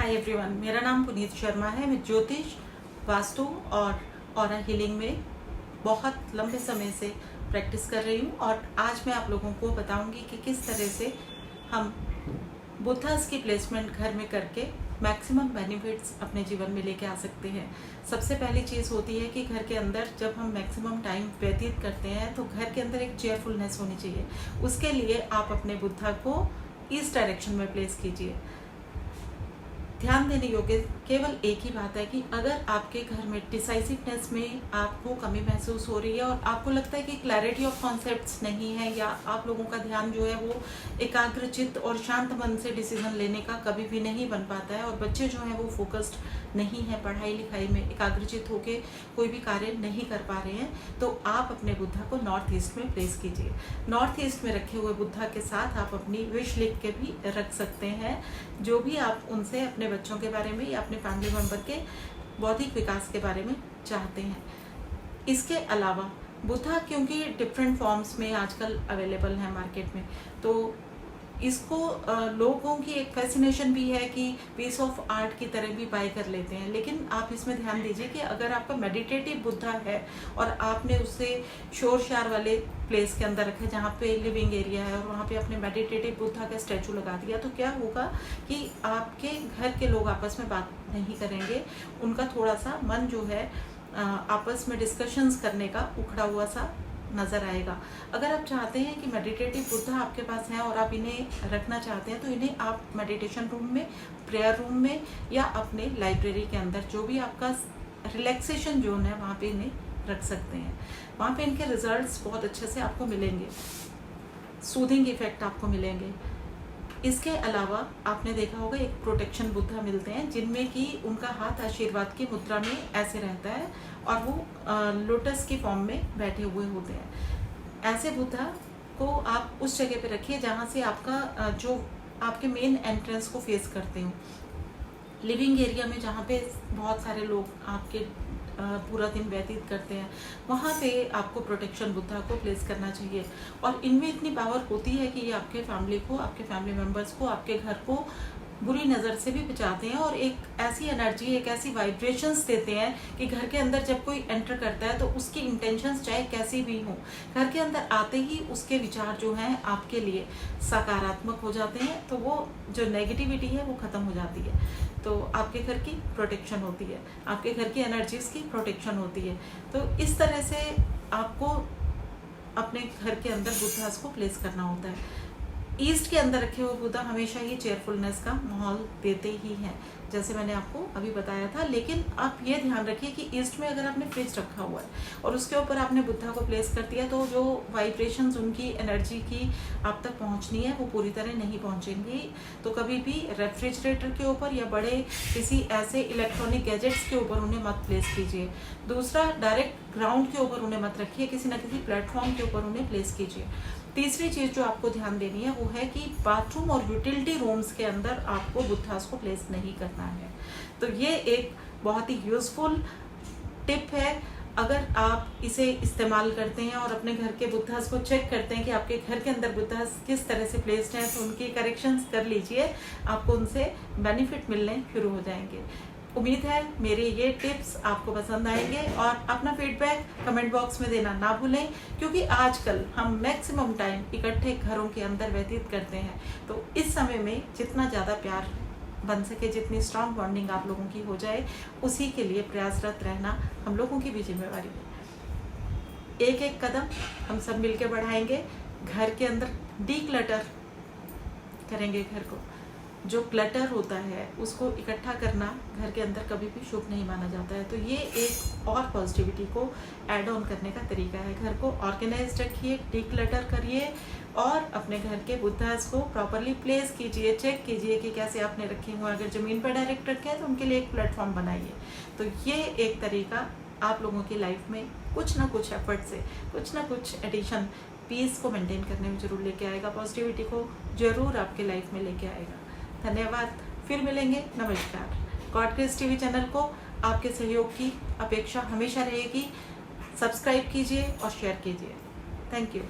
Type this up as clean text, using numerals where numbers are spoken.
Hi everyone, मेरा नाम पुनीत शर्मा है। मैं ज्योतिष, वास्तु और ऑरा हीलिंग में बहुत लंबे समय से प्रैक्टिस कर रही हूँ और आज मैं आप लोगों को बताऊंगी कि किस तरह से हम बुद्धास की प्लेसमेंट घर में करके मैक्सिमम बेनिफिट्स अपने जीवन में लेके आ सकते हैं। सबसे पहली चीज़ होती है कि घर के अंदर जब हम मैक्सिमम टाइम व्यतीत करते हैं तो घर के अंदर एक चेयरफुलनेस होनी चाहिए। उसके लिए आप अपने बुद्धा को ईस्ट डायरेक्शन में प्लेस कीजिए। ध्यान देने योग्य केवल एक ही बात है कि अगर आपके घर में डिसाइसिवनेस में आपको कमी महसूस हो रही है और आपको लगता है कि क्लैरिटी ऑफ कॉन्सेप्ट्स नहीं है या आप लोगों का ध्यान जो है वो एकाग्रचित्त और शांत मन से डिसीजन लेने का कभी भी नहीं बन पाता है और बच्चे जो हैं वो फोकस्ड नहीं है पढ़ाई लिखाई में, एकाग्रचित्त होके कोई भी कार्य नहीं कर पा रहे हैं, तो आप अपने बुद्धा को नॉर्थ ईस्ट में प्लेस कीजिए। नॉर्थ ईस्ट में रखे हुए बुद्धा के साथ आप अपनी विश लिख के भी रख सकते हैं, जो भी आप उनसे अपने बच्चों के बारे में या अपने फैमिली मेंबर के बौद्धिक विकास के बारे में चाहते हैं। इसके अलावा बुद्धा क्योंकि डिफरेंट फॉर्म्स में आजकल अवेलेबल है मार्केट में, तो इसको लोगों की एक फैसिनेशन भी है कि पीस ऑफ आर्ट की तरह भी बाय कर लेते हैं। लेकिन आप इसमें ध्यान दीजिए कि अगर आपका मेडिटेटिव बुद्धा है और आपने उसे शोर शार वाले प्लेस के अंदर रखा जहाँ पे लिविंग एरिया है और वहाँ पे अपने मेडिटेटिव बुद्धा का स्टैचू लगा दिया, तो क्या होगा कि आपके घर के लोग आपस में बात नहीं करेंगे। उनका थोड़ा सा मन जो है आपस में डिस्कशंस करने का उखड़ा हुआ सा नज़र आएगा। अगर आप चाहते हैं कि मेडिटेटिव बुद्धा आपके पास है और आप इन्हें रखना चाहते हैं तो इन्हें आप मेडिटेशन रूम में, प्रेयर रूम में या अपने लाइब्रेरी के अंदर जो भी आपका रिलैक्सेशन जोन है वहाँ पे इन्हें रख सकते हैं। वहाँ पे इनके रिजल्ट्स बहुत अच्छे से आपको मिलेंगे, सूदिंग इफेक्ट आपको मिलेंगे। इसके अलावा आपने देखा होगा एक प्रोटेक्शन बुद्धा मिलते हैं जिनमें कि उनका हाथ आशीर्वाद की मुद्रा में ऐसे रहता है और वो लोटस की फॉर्म में बैठे हुए होते हैं। ऐसे बुद्धा को आप उस जगह पे रखिए जहाँ से आपका जो आपके मेन एंट्रेंस को फेस करते हो। लिविंग एरिया में जहाँ पे बहुत सारे लोग आपके पूरा दिन व्यतीत करते हैं, वहाँ पे आपको प्रोटेक्शन बुद्धा को प्लेस करना चाहिए। और इनमें इतनी पावर होती है कि ये आपके फैमिली को, आपके फैमिली मेम्बर्स को, आपके घर को बुरी नज़र से भी बचाते हैं और एक ऐसी एनर्जी, एक ऐसी वाइब्रेशंस देते हैं कि घर के अंदर जब कोई एंटर करता है तो उसकी इंटेंशंस चाहे कैसी भी हों, घर के अंदर आते ही उसके विचार जो हैं आपके लिए सकारात्मक हो जाते हैं, तो वो जो नेगेटिविटी है वो ख़त्म हो जाती है। तो आपके घर की प्रोटेक्शन होती है, आपके घर की एनर्जीज़ की प्रोटेक्शन होती है। तो इस तरह से आपको अपने घर के अंदर बुद्धास को प्लेस करना होता है। ईस्ट के अंदर रखे हुए बुद्धा हमेशा ही चेयरफुलनेस का माहौल देते ही हैं, जैसे मैंने आपको अभी बताया था। लेकिन आप ये ध्यान रखिए कि ईस्ट में अगर आपने फ्रिज रखा हुआ है और उसके ऊपर आपने बुद्धा को प्लेस कर दिया तो जो वाइब्रेशंस, उनकी एनर्जी की आप तक पहुंचनी है वो पूरी तरह नहीं पहुंचेंगी। तो कभी भी रेफ्रिजरेटर के ऊपर या बड़े किसी ऐसे इलेक्ट्रॉनिक गैजेट्स के ऊपर उन्हें मत प्लेस कीजिए। दूसरा, डायरेक्ट ग्राउंड के ऊपर उन्हें मत रखिए, किसी न किसी प्लेटफॉर्म के ऊपर उन्हें प्लेस कीजिए। तीसरी चीज़ जो आपको ध्यान देनी है वो है कि बाथरूम और यूटिलिटी रूम्स के अंदर आपको बुद्धास को प्लेस नहीं करना है। तो ये एक बहुत ही यूजफुल टिप है। अगर आप इसे इस्तेमाल करते हैं और अपने घर के बुद्धास को चेक करते हैं कि आपके घर के अंदर बुद्धास किस तरह से प्लेस्ड हैं, तो उनकी करेक्शंस कर लीजिए, आपको उनसे बेनिफिट मिलने शुरू हो जाएंगे। उम्मीद है मेरे ये टिप्स आपको पसंद आएंगे और अपना फीडबैक कमेंट बॉक्स में देना ना भूलें, क्योंकि आजकल हम मैक्सिमम टाइम इकट्ठे घरों के अंदर व्यतीत करते हैं। तो इस समय में जितना ज़्यादा प्यार बन सके, जितनी स्ट्रांग बॉन्डिंग आप लोगों की हो जाए, उसी के लिए प्रयासरत रहना हम लोगों की भी जिम्मेवारी है। एक एक कदम हम सब मिलकर बढ़ाएंगे, घर के अंदर डीक्लटर करेंगे। घर को जो क्लटर होता है उसको इकट्ठा करना घर के अंदर कभी भी शुभ नहीं माना जाता है। तो ये एक और पॉजिटिविटी को ऐड ऑन करने का तरीका है। घर को ऑर्गेनाइज रखिए, डीक्लटर करिए और अपने घर के बुद्धास को प्रॉपरली प्लेस कीजिए। चेक कीजिए कि कैसे आपने रखे हुए। अगर ज़मीन पर डायरेक्ट रखे हैं तो उनके लिए एक प्लेटफॉर्म बनाइए। तो ये एक तरीका आप लोगों की लाइफ में कुछ ना कुछ एफर्ट से, कुछ ना कुछ एडिशन पीस को मेंटेन करने में ज़रूर लेके आएगा, पॉजिटिविटी को ज़रूर आपके लाइफ में लेके आएगा। धन्यवाद, फिर मिलेंगे, नमस्कार। गॉड ग्रेस टीवी चैनल को आपके सहयोग की अपेक्षा हमेशा रहेगी। सब्सक्राइब कीजिए और शेयर कीजिए। Thank you.